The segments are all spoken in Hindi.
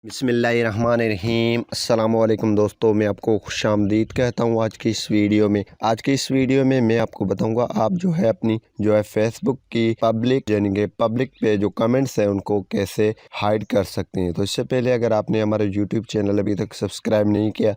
बिस्मिल्लाहिर्रहमानिर्रहीम अस्सलामुअलैकुम दोस्तों, मैं आपको खुशामदीद कहता हूँ। आज की इस वीडियो में मैं आपको बताऊंगा आप अपनी फेसबुक की पब्लिक यानी कि पब्लिक पे जो कमेंट्स हैं उनको कैसे हाइड कर सकते हैं। तो इससे पहले अगर आपने हमारा यूट्यूब चैनल अभी तक सब्सक्राइब नहीं किया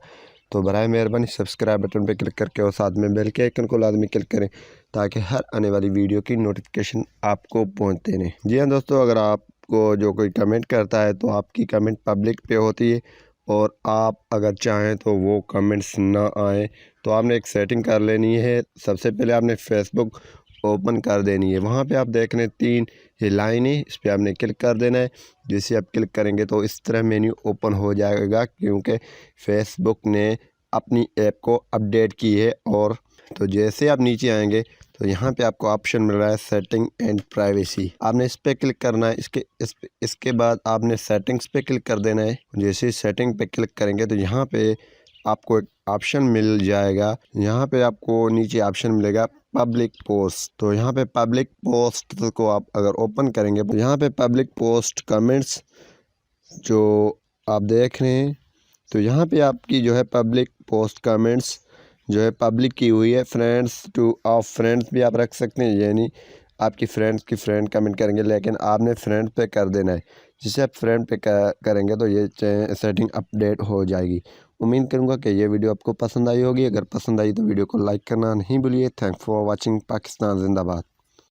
तो बराए मेहरबानी सब्सक्राइब बटन पर क्लिक करके और साथ में बेल के आइकन को लाजमी क्लिक करें ताकि हर आने वाली वीडियो की नोटिफिकेशन आपको पहुँचते रहें। जी हाँ दोस्तों, अगर आपको जो कोई कमेंट करता है तो आपकी कमेंट पब्लिक पे होती है और आप अगर चाहें तो वो कमेंट्स ना आए तो आपने एक सेटिंग कर लेनी है। सबसे पहले आपने फेसबुक ओपन कर देनी है। वहाँ पे आप देख रहे हैं 3 ये लाइनें, इस पर आपने क्लिक कर देना है। जैसे आप क्लिक करेंगे तो इस तरह मेन्यू ओपन हो जाएगा क्योंकि फेसबुक ने अपनी ऐप को अपडेट की है। और तो जैसे आप नीचे आएंगे तो यहाँ पे आपको ऑप्शन मिल रहा है सेटिंग एंड प्राइवेसी, आपने इस पर क्लिक करना है। इसके बाद आपने सेटिंग्स पे क्लिक कर देना है। जैसे सेटिंग पे क्लिक करेंगे तो यहाँ पे आपको एक ऑप्शन मिल जाएगा। यहाँ पे आपको नीचे ऑप्शन मिलेगा पब्लिक पोस्ट। तो यहाँ पे पब्लिक पोस्ट को आप अगर ओपन करेंगे तो यहाँ पे पब्लिक पोस्ट कमेंट्स जो आप देख रहे हैं, तो यहाँ पे आपकी पब्लिक पोस्ट कमेंट्स पब्लिक की हुई है। फ्रेंड्स टू ऑफ फ्रेंड्स भी आप रख सकते हैं, यानी आपकी फ्रेंड्स की फ्रेंड कमेंट करेंगे लेकिन आपने फ्रेंड पे कर देना है। जिसे आप फ्रेंड पे करेंगे तो ये सेटिंग अपडेट हो जाएगी। उम्मीद करूँगा कि ये वीडियो आपको पसंद आई होगी। अगर पसंद आई तो वीडियो को लाइक करना नहीं भूलिए। Thanks for watching. पाकिस्तान जिंदाबाद।